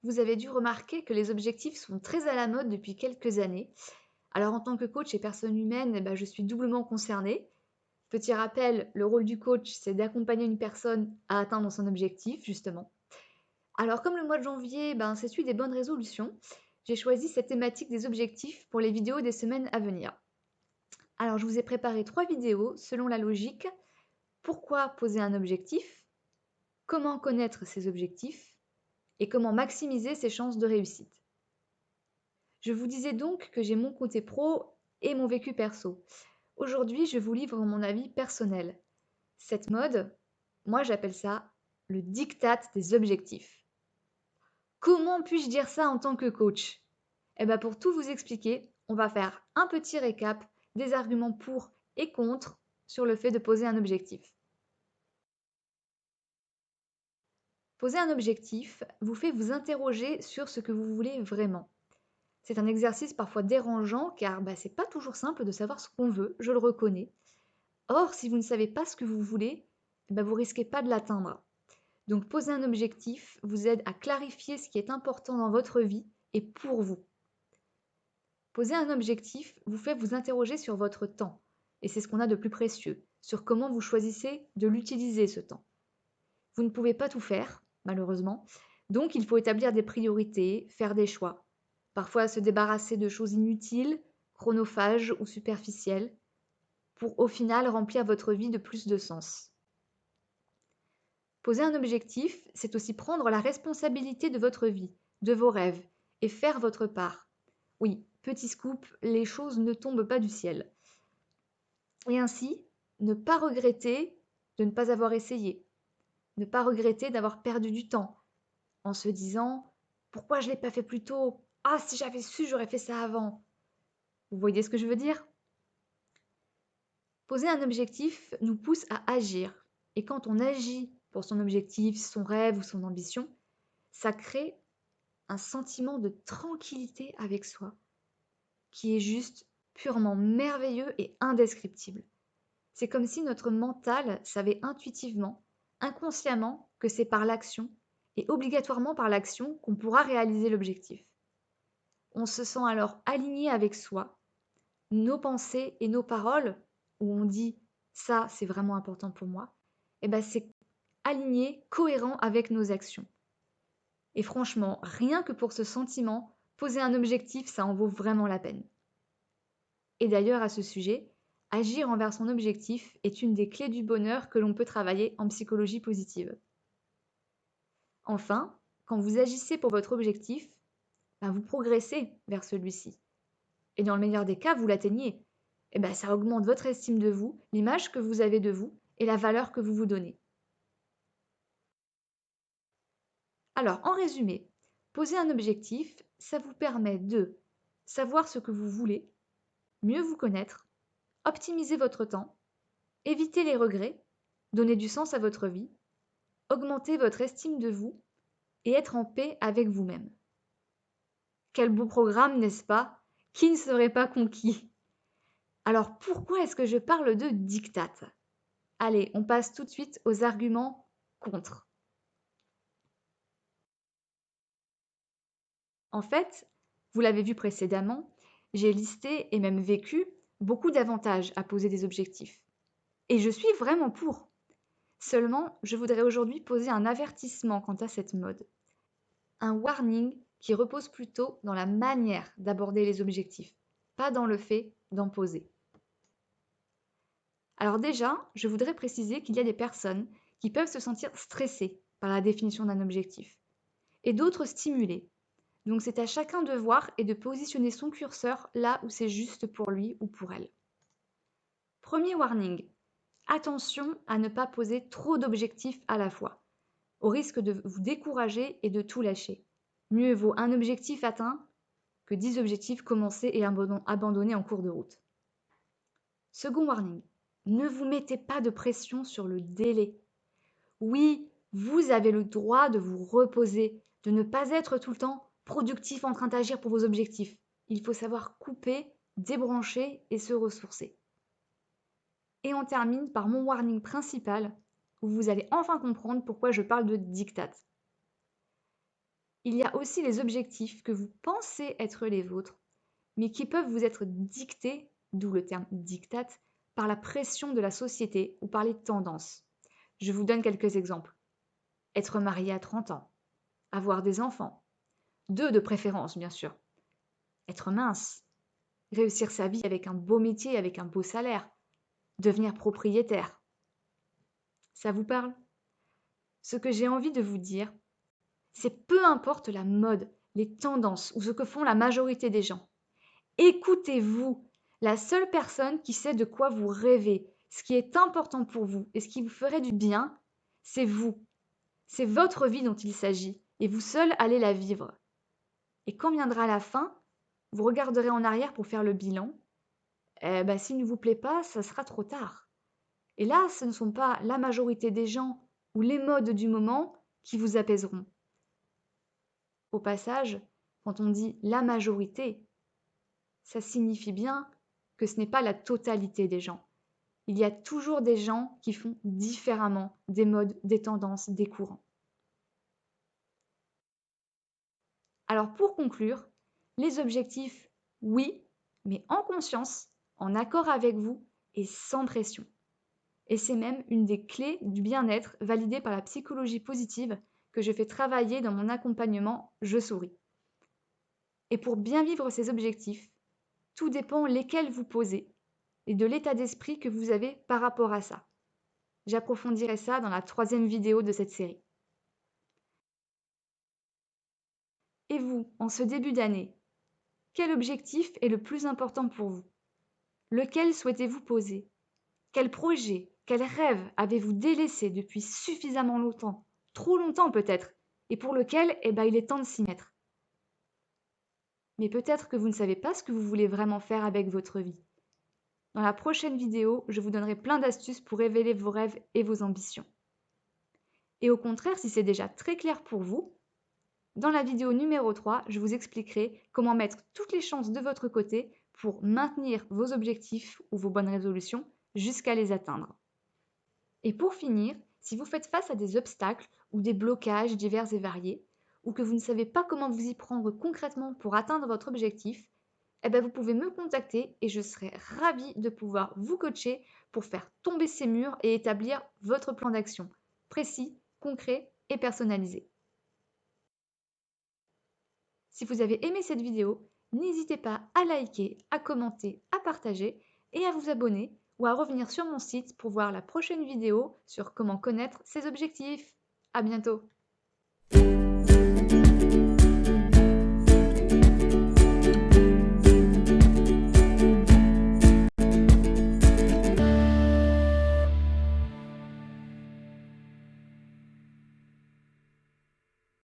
Vous avez dû remarquer que les objectifs sont très à la mode depuis quelques années. Alors en tant que coach et personne humaine, je suis doublement concernée. Petit rappel, le rôle du coach, c'est d'accompagner une personne à atteindre son objectif, justement. Alors comme le mois de janvier, c'est celui des bonnes résolutions, j'ai choisi cette thématique des objectifs pour les vidéos des semaines à venir. Alors je vous ai préparé 3 vidéos selon la logique. Pourquoi poser un objectif? Comment connaître ses objectifs? Et comment maximiser ses chances de réussite? Je vous disais donc que j'ai mon côté pro et mon vécu perso. Aujourd'hui, je vous livre mon avis personnel. Cette mode, moi j'appelle ça le diktat des objectifs. Comment puis-je dire ça en tant que coach? Pour tout vous expliquer, on va faire un petit récap des arguments pour et contre sur le fait de poser un objectif. Poser un objectif vous fait vous interroger sur ce que vous voulez vraiment. C'est un exercice parfois dérangeant car c'est pas toujours simple de savoir ce qu'on veut, je le reconnais. Or, si vous ne savez pas ce que vous voulez, vous risquez pas de l'atteindre. Donc poser un objectif vous aide à clarifier ce qui est important dans votre vie et pour vous. Poser un objectif vous fait vous interroger sur votre temps, et c'est ce qu'on a de plus précieux, sur comment vous choisissez de l'utiliser ce temps. Vous ne pouvez pas tout faire, malheureusement, donc il faut établir des priorités, faire des choix. Parfois se débarrasser de choses inutiles, chronophages ou superficielles, pour au final remplir votre vie de plus de sens. Poser un objectif, c'est aussi prendre la responsabilité de votre vie, de vos rêves, et faire votre part. Oui, petit scoop, les choses ne tombent pas du ciel. Et ainsi, ne pas regretter de ne pas avoir essayé, ne pas regretter d'avoir perdu du temps, en se disant pourquoi je ne l'ai pas fait plus tôt? Ah, si j'avais su, j'aurais fait ça avant. Vous voyez ce que je veux dire? Poser un objectif nous pousse à agir. Et quand on agit pour son objectif, son rêve ou son ambition, ça crée un sentiment de tranquillité avec soi, qui est juste purement merveilleux et indescriptible. C'est comme si notre mental savait intuitivement, inconsciemment, que c'est par l'action, et obligatoirement par l'action, qu'on pourra réaliser l'objectif. On se sent alors aligné avec soi, nos pensées et nos paroles, où on dit ça c'est vraiment important pour moi, c'est aligné, cohérent avec nos actions. Et franchement, rien que pour ce sentiment, poser un objectif, ça en vaut vraiment la peine. Et d'ailleurs, à ce sujet, agir envers son objectif est une des clés du bonheur que l'on peut travailler en psychologie positive. Enfin, quand vous agissez pour votre objectif, vous progressez vers celui-ci. Et dans le meilleur des cas, vous l'atteignez. Ça augmente votre estime de vous, l'image que vous avez de vous et la valeur que vous vous donnez. Alors, en résumé, poser un objectif, ça vous permet de savoir ce que vous voulez, mieux vous connaître, optimiser votre temps, éviter les regrets, donner du sens à votre vie, augmenter votre estime de vous et être en paix avec vous-même. Quel beau programme, n'est-ce pas? Qui ne serait pas conquis? Alors pourquoi est-ce que je parle de diktat? Allez, on passe tout de suite aux arguments contre. En fait, vous l'avez vu précédemment, j'ai listé et même vécu beaucoup d'avantages à poser des objectifs. Et je suis vraiment pour. Seulement, je voudrais aujourd'hui poser un avertissement quant à cette mode. Un warning qui repose plutôt dans la manière d'aborder les objectifs, pas dans le fait d'en poser. Alors déjà, je voudrais préciser qu'il y a des personnes qui peuvent se sentir stressées par la définition d'un objectif, et d'autres stimulées. Donc c'est à chacun de voir et de positionner son curseur là où c'est juste pour lui ou pour elle. Premier warning, attention à ne pas poser trop d'objectifs à la fois, au risque de vous décourager et de tout lâcher. Mieux vaut un objectif atteint que 10 objectifs commencés et abandonnés en cours de route. Second warning, ne vous mettez pas de pression sur le délai. Oui, vous avez le droit de vous reposer, de ne pas être tout le temps productif en train d'agir pour vos objectifs. Il faut savoir couper, débrancher et se ressourcer. Et on termine par mon warning principal, où vous allez enfin comprendre pourquoi je parle de diktat. Il y a aussi les objectifs que vous pensez être les vôtres, mais qui peuvent vous être dictés, d'où le terme diktat, par la pression de la société ou par les tendances. Je vous donne quelques exemples. Être marié à 30 ans, avoir des enfants, 2 de préférence bien sûr, être mince, réussir sa vie avec un beau métier, avec un beau salaire, devenir propriétaire. Ça vous parle? Ce que j'ai envie de vous dire, c'est peu importe la mode, les tendances ou ce que font la majorité des gens. Écoutez-vous, la seule personne qui sait de quoi vous rêvez, ce qui est important pour vous et ce qui vous ferait du bien, c'est vous. C'est votre vie dont il s'agit et vous seul allez la vivre. Et quand viendra la fin, vous regarderez en arrière pour faire le bilan. S'il ne vous plaît pas, ça sera trop tard. Et là, ce ne sont pas la majorité des gens ou les modes du moment qui vous apaiseront. Au passage, quand on dit la majorité, ça signifie bien que ce n'est pas la totalité des gens. Il y a toujours des gens qui font différemment des modes, des tendances, des courants. Alors pour conclure, les objectifs, oui, mais en conscience, en accord avec vous et sans pression. Et c'est même une des clés du bien-être validée par la psychologie positive que je fais travailler dans mon accompagnement Je souris. Et pour bien vivre ces objectifs, tout dépend lesquels vous posez et de l'état d'esprit que vous avez par rapport à ça. J'approfondirai ça dans la 3e vidéo de cette série. Et vous, en ce début d'année, quel objectif est le plus important pour vous? Lequel souhaitez-vous poser? Quel projet, quel rêve avez-vous délaissé depuis suffisamment longtemps, trop longtemps peut-être, et pour lequel il est temps de s'y mettre? Mais peut-être que vous ne savez pas ce que vous voulez vraiment faire avec votre vie. Dans la prochaine vidéo, je vous donnerai plein d'astuces pour révéler vos rêves et vos ambitions. Et au contraire, si c'est déjà très clair pour vous, dans la vidéo numéro 3, je vous expliquerai comment mettre toutes les chances de votre côté pour maintenir vos objectifs ou vos bonnes résolutions jusqu'à les atteindre. Et pour finir, si vous faites face à des obstacles ou des blocages divers et variés, ou que vous ne savez pas comment vous y prendre concrètement pour atteindre votre objectif, vous pouvez me contacter et je serai ravie de pouvoir vous coacher pour faire tomber ces murs et établir votre plan d'action précis, concret et personnalisé. Si vous avez aimé cette vidéo, n'hésitez pas à liker, à commenter, à partager et à vous abonner ou à revenir sur mon site pour voir la prochaine vidéo sur comment connaître ses objectifs. À bientôt!